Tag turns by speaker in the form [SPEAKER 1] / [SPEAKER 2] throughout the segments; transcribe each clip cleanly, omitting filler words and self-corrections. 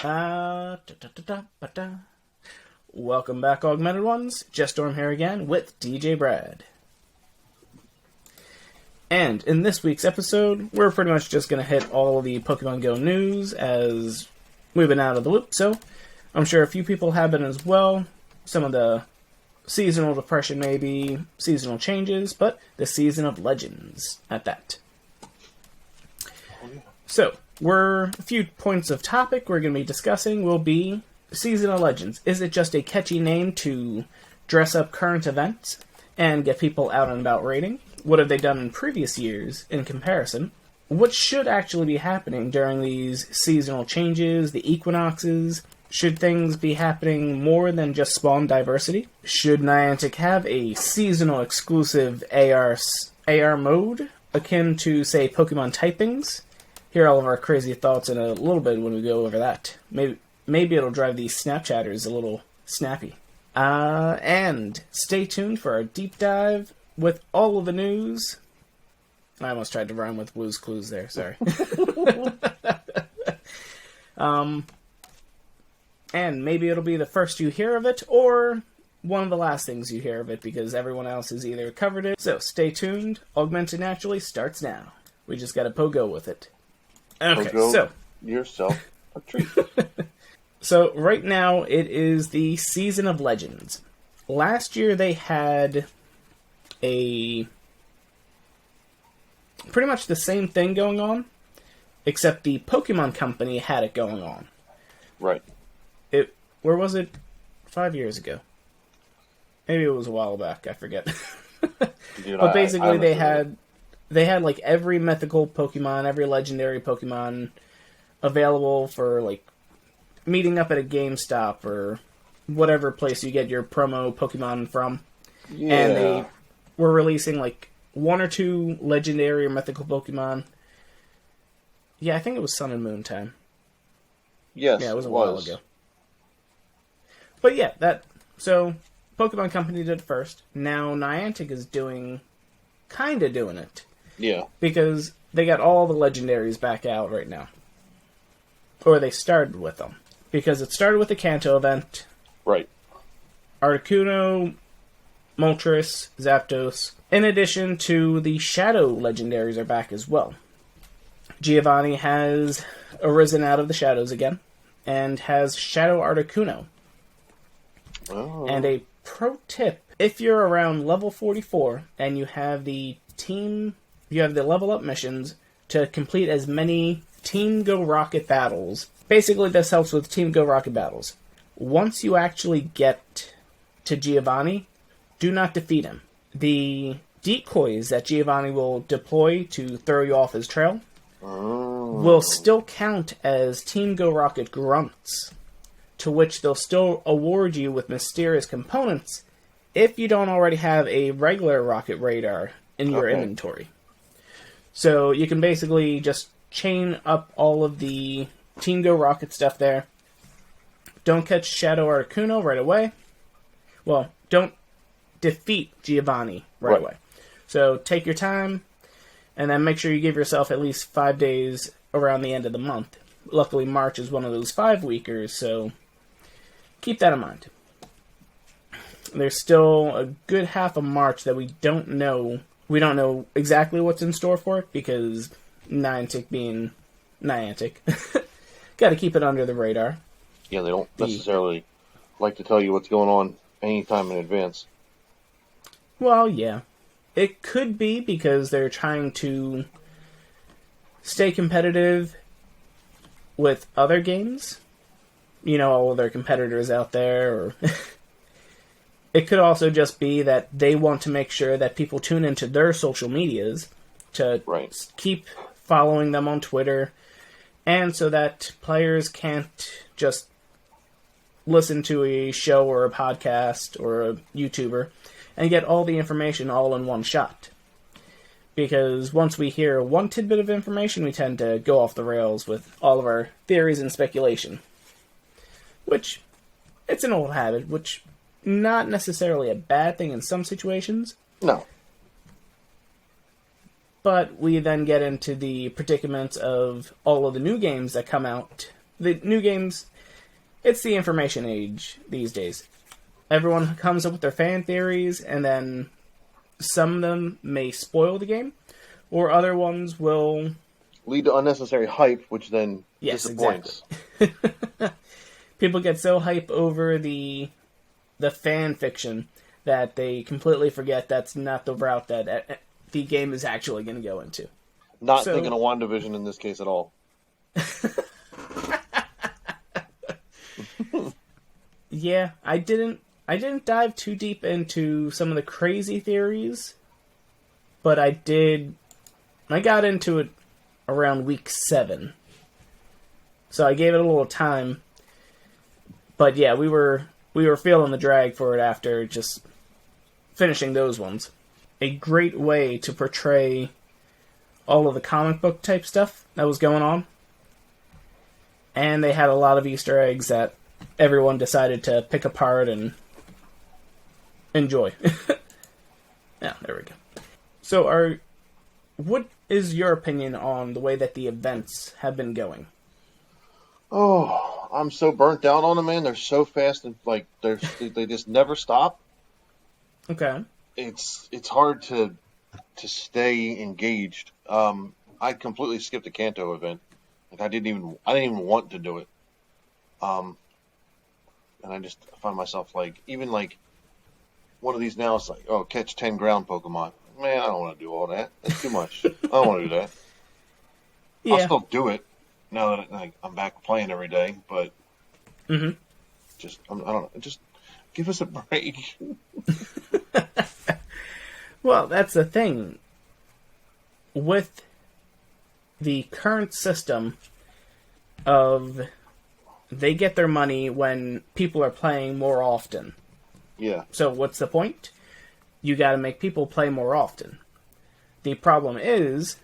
[SPEAKER 1] Da-da-da-da-da-da. Welcome back, Augmented Ones. Jestorm here again with DJ Brad. And in this week's episode, we're pretty much just going to hit all the Pokemon Go news as we've been out of the loop, so I'm sure a few people have been as well. Some of the seasonal depression maybe, seasonal changes, but the season of legends at that. So, a few points of topic we're going to be discussing will be Season of Legends. Is it just a catchy name to dress up current events and get people out and about raiding? What have they done in previous years in comparison? What should actually be happening during these seasonal changes, the equinoxes? Should things be happening more than just spawn diversity? Should Niantic have a seasonal exclusive AR mode akin to, say, Pokemon typings? Hear all of our crazy thoughts in a little bit when we go over that. Maybe it'll drive these Snapchatters a little snappy. And stay tuned for our deep dive with all of the news. I almost tried to rhyme with Blue's Clues there, sorry. And maybe it'll be the first you hear of it, or one of the last things you hear of it, because everyone else has either covered it. So stay tuned. Augmented Naturally starts now. We just gotta pogo with it. Okay, so
[SPEAKER 2] yourself a treat.
[SPEAKER 1] So right now it is the Season of Legends. Last year they had pretty much the same thing going on, except the Pokémon Company had it going on.
[SPEAKER 2] Right.
[SPEAKER 1] Where was it? 5 years ago. Maybe it was a while back. I forget.
[SPEAKER 2] Dude,
[SPEAKER 1] but basically, they had like every mythical Pokemon, every legendary Pokemon available for like meeting up at a GameStop or whatever place you get your promo Pokemon from.
[SPEAKER 2] Yeah.
[SPEAKER 1] And they were releasing like one or two legendary or mythical Pokemon. Yeah, I think it was Sun and Moon time.
[SPEAKER 2] Yes,
[SPEAKER 1] yeah, it was a while ago. But yeah, so Pokemon Company did it first. Now Niantic is kind of doing it.
[SPEAKER 2] Yeah.
[SPEAKER 1] Because they got all the legendaries back out right now. Or they started with them. Because it started with the Kanto event.
[SPEAKER 2] Right.
[SPEAKER 1] Articuno, Moltres, Zapdos. In addition to the Shadow legendaries are back as well. Giovanni has arisen out of the shadows again. And has Shadow Articuno.
[SPEAKER 2] Oh.
[SPEAKER 1] And a pro tip, if you're around level 44 and you have the level up missions to complete as many Team Go Rocket battles. Basically, this helps with Team Go Rocket battles. Once you actually get to Giovanni, do not defeat him. The decoys that Giovanni will deploy to throw you off his trail will still count as Team Go Rocket grunts, to which they'll still award you with mysterious components if you don't already have a regular rocket radar in your inventory. So you can basically just chain up all of the Team Go Rocket stuff there. Don't catch Shadow Articuno right away. Well, don't defeat Giovanni right away. So take your time, and then make sure you give yourself at least 5 days around the end of the month. Luckily, March is one of those 5-weekers, so keep that in mind. There's still a good half of March that we don't know. We don't know exactly what's in store for it, because Niantic being Niantic. Got to keep it under the radar.
[SPEAKER 2] Yeah, they don't necessarily like to tell you what's going on anytime in advance.
[SPEAKER 1] Well, yeah. It could be because they're trying to stay competitive with other games. You know, all of their competitors out there, or it could also just be that they want to make sure that people tune into their social medias to keep following them on Twitter, and so that players can't just listen to a show or a podcast or a YouTuber and get all the information all in one shot. Because once we hear one tidbit of information, we tend to go off the rails with all of our theories and speculation. Which, it's an old habit, which not necessarily a bad thing in some situations.
[SPEAKER 2] No.
[SPEAKER 1] But we then get into the predicaments of all of the new games that come out. The new games, it's the information age these days. Everyone comes up with their fan theories, and then some of them may spoil the game, or other ones will
[SPEAKER 2] lead to unnecessary hype, which then disappoints.
[SPEAKER 1] Exactly. People get so hype over the fan fiction that they completely forget that's not the route that the game is actually going to go into.
[SPEAKER 2] Not thinking of WandaVision in this case at all.
[SPEAKER 1] Yeah, I didn't dive too deep into some of the crazy theories, but I got into it around week 7. So I gave it a little time. But yeah, we were feeling the drag for it after just finishing those ones. A great way to portray all of the comic book type stuff that was going on. And they had a lot of Easter eggs that everyone decided to pick apart and enjoy. Yeah, there we go. So what is your opinion on the way that the events have been going?
[SPEAKER 2] Oh, I'm so burnt out on them, man. They're so fast and like they just never stop.
[SPEAKER 1] Okay.
[SPEAKER 2] It's hard to stay engaged. I completely skipped the Kanto event. Like I didn't even want to do it. And I just find myself like even like one of these now it's like, oh, catch 10 ground Pokemon. Man, I don't want to do all that. That's too much. I don't want to do that. Yeah. I'll still do it now that I'm back playing every day, but I don't know. Just give us a break.
[SPEAKER 1] Well, that's the thing. With the current system of they get their money when people are playing more often.
[SPEAKER 2] Yeah.
[SPEAKER 1] So what's the point? You got to make people play more often. The problem is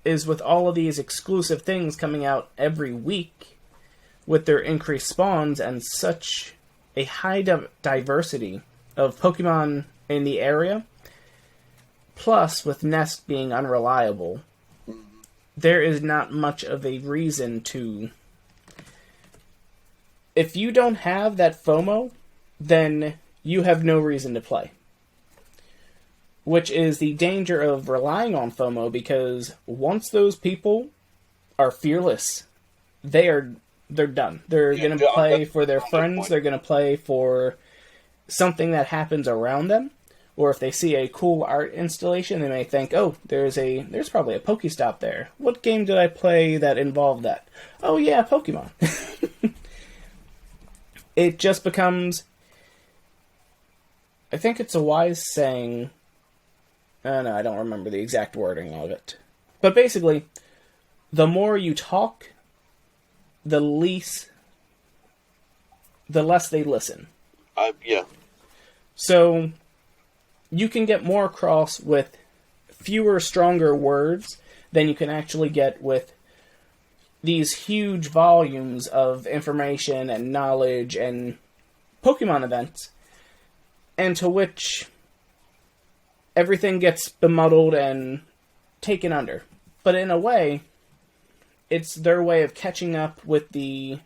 [SPEAKER 1] with all of these exclusive things coming out every week, with their increased spawns and such a high diversity of Pokemon in the area, plus with Nest being unreliable, there is not much of a reason to... If you don't have that FOMO, then you have no reason to play. Which is the danger of relying on FOMO, because once those people are fearless, they're done. They're going to play for their friends, they're going to play for something that happens around them, or if they see a cool art installation, they may think, oh, there's probably a Pokestop there. What game did I play that involved that? Oh yeah, Pokemon. It just becomes... I think it's a wise saying... no, I don't remember the exact wording of it. But basically, the more you talk, the less they listen.
[SPEAKER 2] Yeah.
[SPEAKER 1] So, you can get more across with fewer, stronger words than you can actually get with these huge volumes of information and knowledge and Pokemon events, and to which everything gets bemuddled and taken under. But in a way, it's their way of catching up with the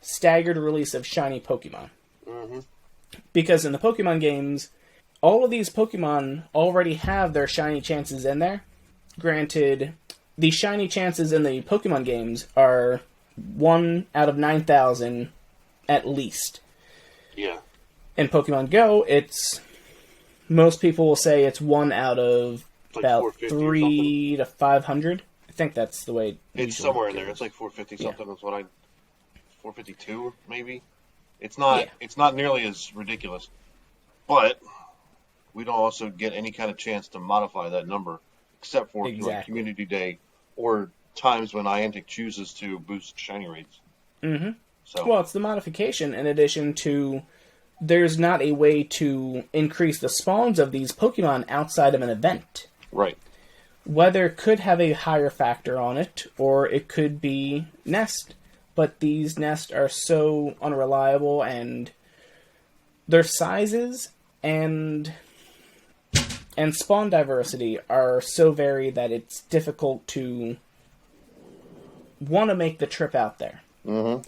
[SPEAKER 1] staggered release of shiny Pokemon. Mm-hmm. Because in the Pokemon games, all of these Pokemon already have their shiny chances in there. Granted, the shiny chances in the Pokemon games are 1 out of 9,000 at least.
[SPEAKER 2] Yeah.
[SPEAKER 1] In Pokemon Go, most people will say it's 1 out of
[SPEAKER 2] like
[SPEAKER 1] about 3 to 500. I think that's the way
[SPEAKER 2] it's somewhere in there. It's like 450 something. Yeah. That's what 452 maybe. It's not. Yeah. It's not nearly as ridiculous, but we don't also get any kind of chance to modify that number, except for like Community Day or times when Niantic chooses to boost shiny rates. Mm-hmm. So,
[SPEAKER 1] well, it's the modification in addition to there's not a way to increase the spawns of these Pokemon outside of an event.
[SPEAKER 2] Right.
[SPEAKER 1] Weather could have a higher factor on it, or it could be Nest. But these Nests are so unreliable, and their sizes and spawn diversity are so varied that it's difficult to want to make the trip out there. Mm-hmm.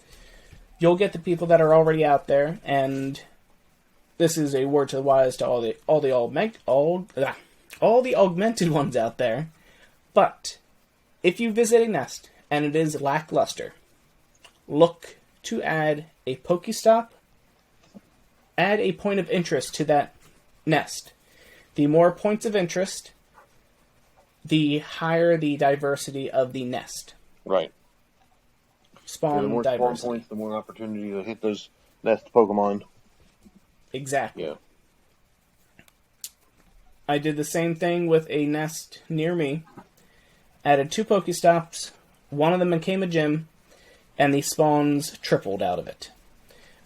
[SPEAKER 1] you'll get the people that are already out there, and this is a word to the wise to all the augmented ones out there. But if you visit a nest and it is lackluster, look to add a Pokestop, add a point of interest to that nest. The more points of interest, the higher the diversity of the nest.
[SPEAKER 2] Right.
[SPEAKER 1] Spawn
[SPEAKER 2] the more
[SPEAKER 1] diversity.
[SPEAKER 2] spawn points, the more opportunity to hit those nest Pokemon.
[SPEAKER 1] Exactly.
[SPEAKER 2] Yeah.
[SPEAKER 1] I did the same thing with a nest near me. Added 2 Pokestops. One of them became a gym, and the spawns tripled out of it.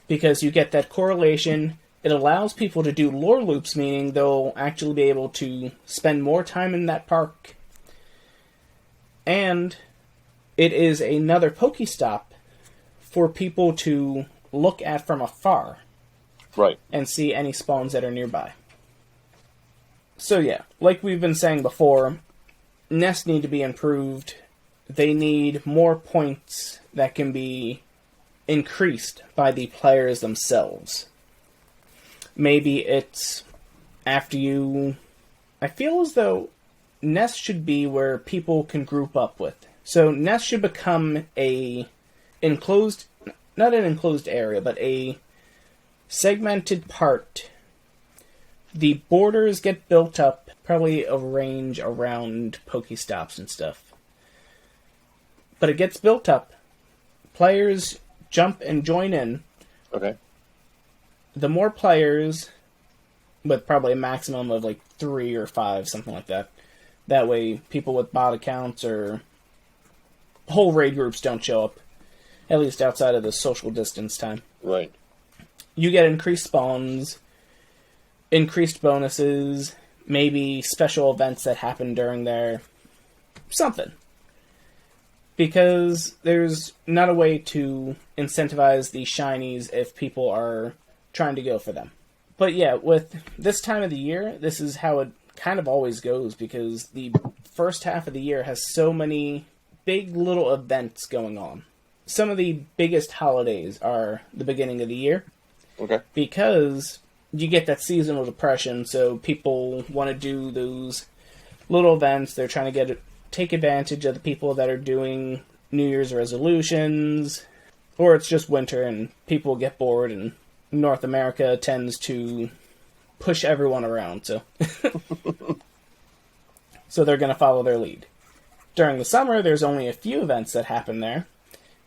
[SPEAKER 1] Because you get that correlation. It allows people to do lore loops, meaning they'll actually be able to spend more time in that park. And it is another Pokestop for people to look at from afar.
[SPEAKER 2] Right.
[SPEAKER 1] And see any spawns that are nearby. So yeah, like we've been saying before, nests need to be improved. They need more points that can be increased by the players themselves. Maybe it's after you... I feel as though nests should be where people can group up with. So nests should become a enclosed... Not an enclosed area, but a segmented part. The borders get built up, probably a range around Pokestops and stuff. But it gets built up. Players jump and join in.
[SPEAKER 2] Okay.
[SPEAKER 1] The more players, with probably a maximum of like 3 or 5, something like that. That way, people with bot accounts or whole raid groups don't show up. At least outside of the social distance time.
[SPEAKER 2] Right.
[SPEAKER 1] You get increased spawns, increased bonuses, maybe special events that happen during there. Something. Because there's not a way to incentivize the shinies if people are trying to go for them. But yeah, with this time of the year, this is how it kind of always goes, because the first half of the year has so many big little events going on. Some of the biggest holidays are the beginning of the year.
[SPEAKER 2] Okay.
[SPEAKER 1] Because you get that seasonal depression, so people want to do those little events. They're trying to take advantage of the people that are doing New Year's resolutions, or it's just winter and people get bored, and North America tends to push everyone around, so so they're going to follow their lead. During the summer, there's only a few events that happen there,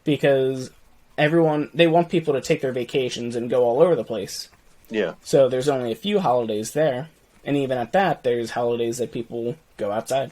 [SPEAKER 1] because they want people to take their vacations and go all over the place.
[SPEAKER 2] Yeah.
[SPEAKER 1] So there's only a few holidays there. And even at that, there's holidays that people go outside.